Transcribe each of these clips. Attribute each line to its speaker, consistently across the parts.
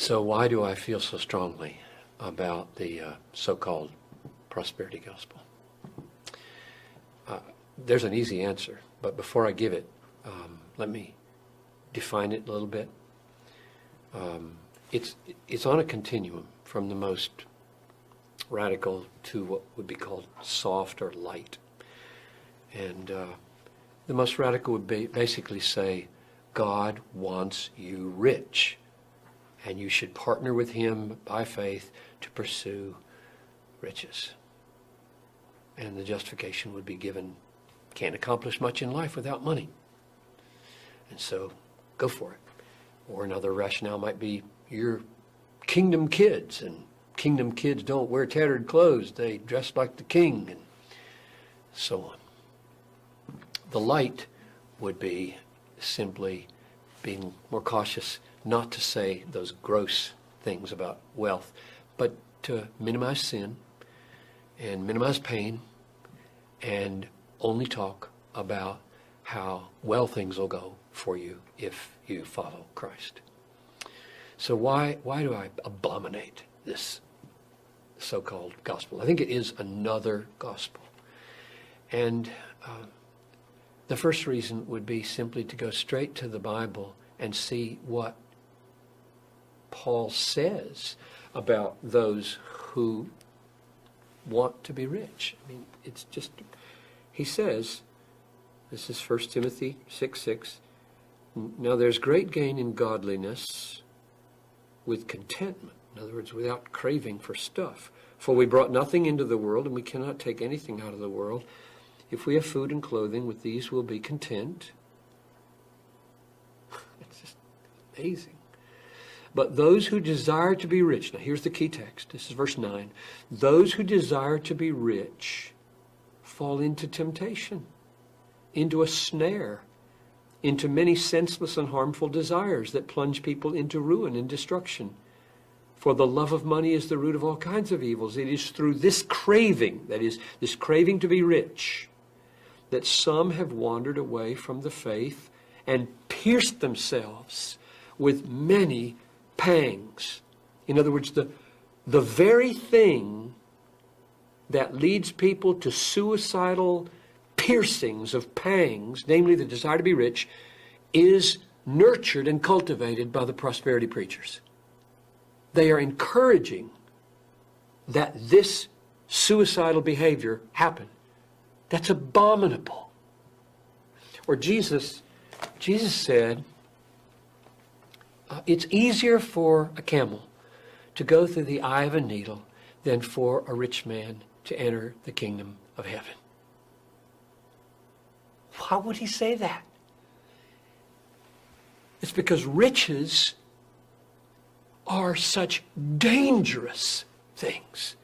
Speaker 1: So why do I feel so strongly about the so-called prosperity gospel? There's an easy answer, but before I give it, let me define it a little bit. It's on a continuum from the most radical to what would be called soft or light. And the most radical would be basically say, God wants you rich, and you should partner with him by faith to pursue riches. And the justification would be given, can't accomplish much in life without money. And so go for it. Or another rationale might be, you're kingdom kids, and kingdom kids don't wear tattered clothes. They dress like the king, and so on. The light would be simply being more cautious not to say those gross things about wealth, but to minimize sin and minimize pain and only talk about how well things will go for you if you follow Christ. So why do I abominate this so-called gospel? I think it is another gospel. And the first reason would be simply to go straight to the Bible and see what Paul says about those who want to be rich. I mean, it's just, he says, this is 1 Timothy 6:6, now there's great gain in godliness with contentment. In other words, without craving for stuff. For we brought nothing into the world, and we cannot take anything out of the world. If we have food and clothing, with these we'll be content. It's just amazing. But those who desire to be rich, now here's the key text, this is verse 9. Those who desire to be rich fall into temptation, into a snare, into many senseless and harmful desires that plunge people into ruin and destruction. For the love of money is the root of all kinds of evils. It is through this craving, that is, this craving to be rich, that some have wandered away from the faith and pierced themselves with many pangs. In other words, the very thing that leads people to suicidal piercings of pangs, namely the desire to be rich, is nurtured and cultivated by the prosperity preachers. They are encouraging that this suicidal behavior happen. That's abominable. Or Jesus said, it's easier for a camel to go through the eye of a needle than for a rich man to enter the kingdom of heaven. Why would he say that? It's because riches are such dangerous things.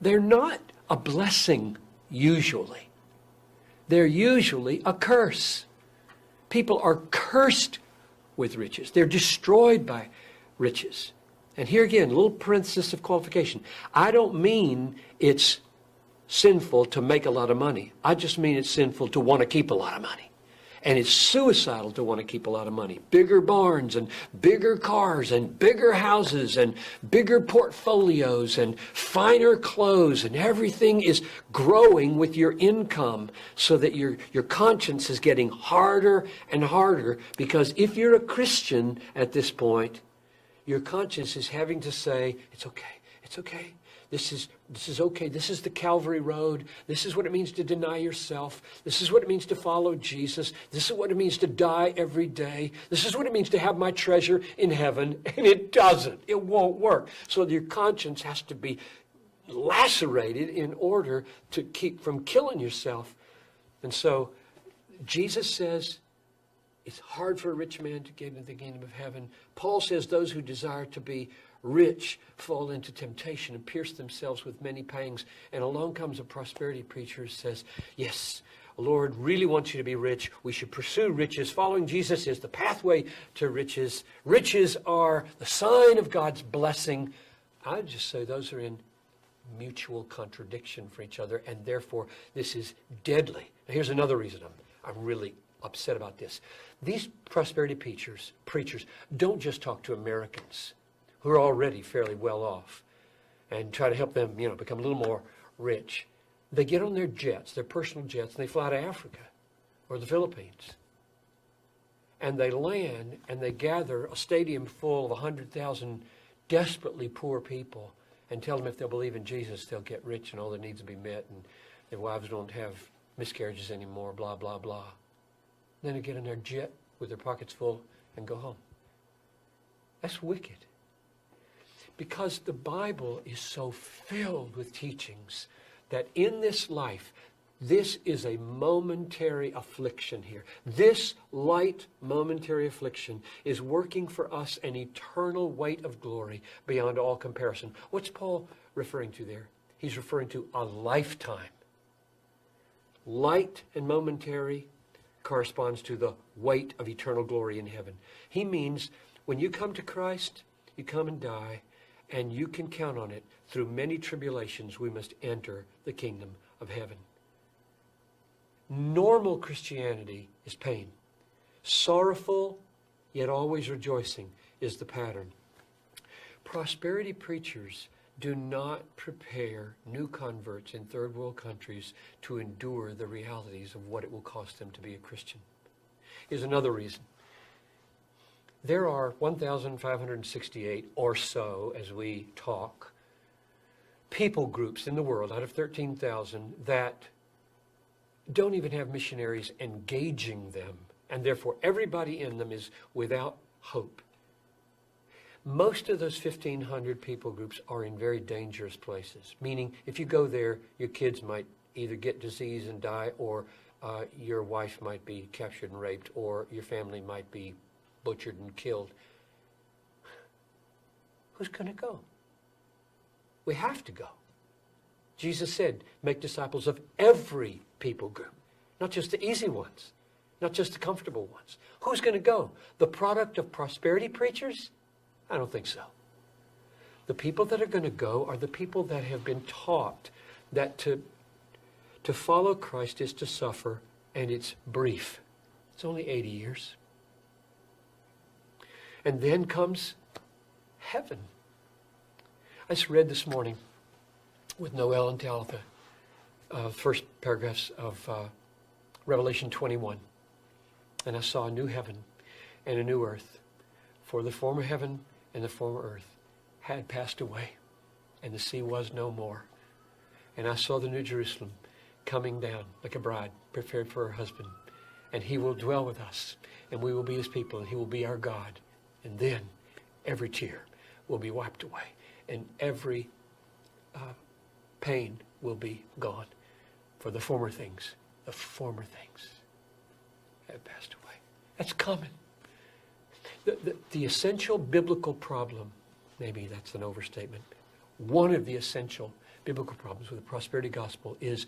Speaker 1: They're not a blessing usually. They're usually a curse. People are cursed with riches. They're destroyed by riches. And here again, a little parenthesis of qualification. I don't mean it's sinful to make a lot of money. I just mean it's sinful to want to keep a lot of money. And it's suicidal to want to keep a lot of money. Bigger barns and bigger cars and bigger houses and bigger portfolios and finer clothes, and everything is growing with your income so that your conscience is getting harder and harder, because if you're a Christian at this point, your conscience is having to say, it's okay, it's okay. This is okay. This is the Calvary Road. This is what it means to deny yourself. This is what it means to follow Jesus. This is what it means to die every day. This is what it means to have my treasure in heaven. And it doesn't. It won't work. So your conscience has to be lacerated in order to keep from killing yourself. And so Jesus says it's hard for a rich man to get into the kingdom of heaven. Paul says those who desire to be rich fall into temptation and pierce themselves with many pangs. And along comes a prosperity preacher who says, yes, the Lord really wants you to be rich. We should pursue riches. Following Jesus is the pathway to riches. Riches are the sign of God's blessing. I would just say those are in mutual contradiction for each other, and therefore this is deadly. Now, here's another reason I'm really upset about this. These prosperity preachers don't just talk to Americans who are already fairly well off and try to help them, become a little more rich. They get on their jets, their personal jets, and they fly to Africa or the Philippines. And they land and they gather a stadium full of 100,000 desperately poor people and tell them if they'll believe in Jesus, they'll get rich and all their needs will be met and their wives won't have miscarriages anymore, blah, blah, blah. Then they get in their jet with their pockets full and go home. That's wicked. Because the Bible is so filled with teachings that in this life, this is a momentary affliction here. This light momentary affliction is working for us an eternal weight of glory beyond all comparison. What's Paul referring to there? He's referring to a lifetime. Light and momentary corresponds to the weight of eternal glory in heaven. He means when you come to Christ, you come and die, and you can count on it. Through many tribulations, we must enter the kingdom of heaven. Normal Christianity is pain. Sorrowful, yet always rejoicing, is the pattern. Prosperity preachers do not prepare new converts in third world countries to endure the realities of what it will cost them to be a Christian. Here's another reason. There are 1,568 or so, as we talk, people groups in the world out of 13,000 that don't even have missionaries engaging them, and therefore everybody in them is without hope. Most of those 1,500 people groups are in very dangerous places, meaning if you go there, your kids might either get disease and die, or your wife might be captured and raped, or your family might be butchered and killed. Who's going to go? We have to go. Jesus said, make disciples of every people group, not just the easy ones, not just the comfortable ones. Who's going to go? The product of prosperity preachers? I don't think so. The people that are going to go are the people that have been taught that to follow Christ is to suffer, and it's brief. It's only 80 years. And then comes heaven. I just read this morning with Noel and Talitha, first paragraphs of Revelation 21. And I saw a new heaven and a new earth. For the former heaven and the former earth had passed away, and the sea was no more. And I saw the new Jerusalem coming down like a bride prepared for her husband. And he will dwell with us, and we will be his people, and he will be our God. And then every tear will be wiped away, and every pain will be gone. For the former things have passed away. That's coming. The essential biblical problem, maybe that's an overstatement, one of the essential biblical problems with the prosperity gospel is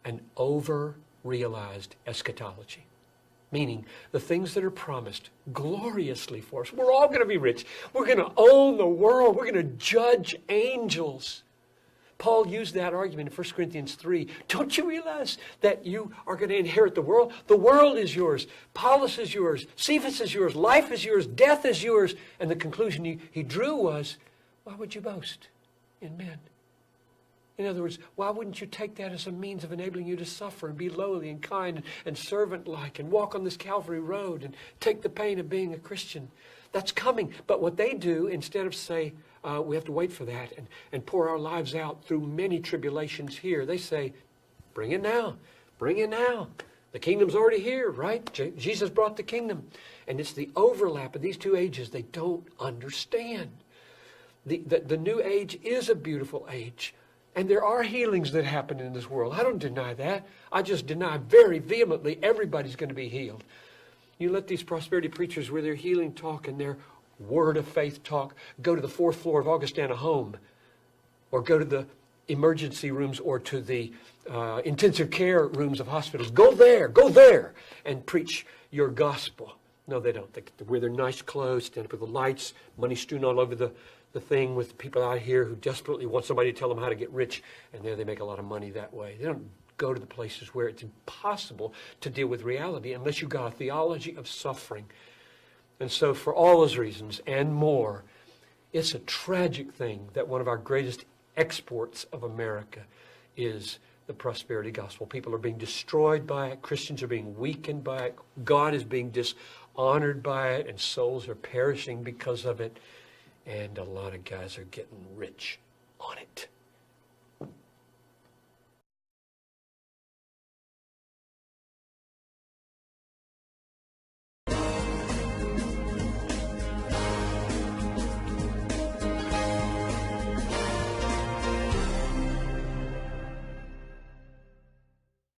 Speaker 1: an over-realized eschatology. Meaning the things that are promised gloriously for us. We're all going to be rich. We're going to own the world. We're going to judge angels. Paul used that argument in 1 Corinthians 3. Don't you realize that you are going to inherit the world? The world is yours. Paulus is yours. Cephas is yours. Life is yours. Death is yours. And the conclusion he drew was, why would you boast in men? In other words, why wouldn't you take that as a means of enabling you to suffer and be lowly and kind and servant-like and walk on this Calvary road and take the pain of being a Christian? That's coming. But what they do, instead of say, we have to wait for that and pour our lives out through many tribulations here, they say, bring it now. Bring it now. The kingdom's already here, right? Jesus brought the kingdom. And it's the overlap of these two ages they don't understand. The new age is a beautiful age. And there are healings that happen in this world. I don't deny that. I just deny very vehemently everybody's going to be healed. You let these prosperity preachers with their healing talk and their word of faith talk go to the 4th floor of Augustana Home, or go to the emergency rooms or to the intensive care rooms of hospitals. Go there and preach your gospel. No, they don't. They wear their nice clothes, stand up with the lights, money strewn all over the thing, with people out here who desperately want somebody to tell them how to get rich, and there they make a lot of money that way. They don't go to the places where it's impossible to deal with reality unless you've got a theology of suffering. And so for all those reasons and more, It's a tragic thing that one of our greatest exports of America is the prosperity gospel. People are being destroyed by it. Christians are being weakened by it. God is being dishonored by it, and souls are perishing because of it. And a lot of guys are getting rich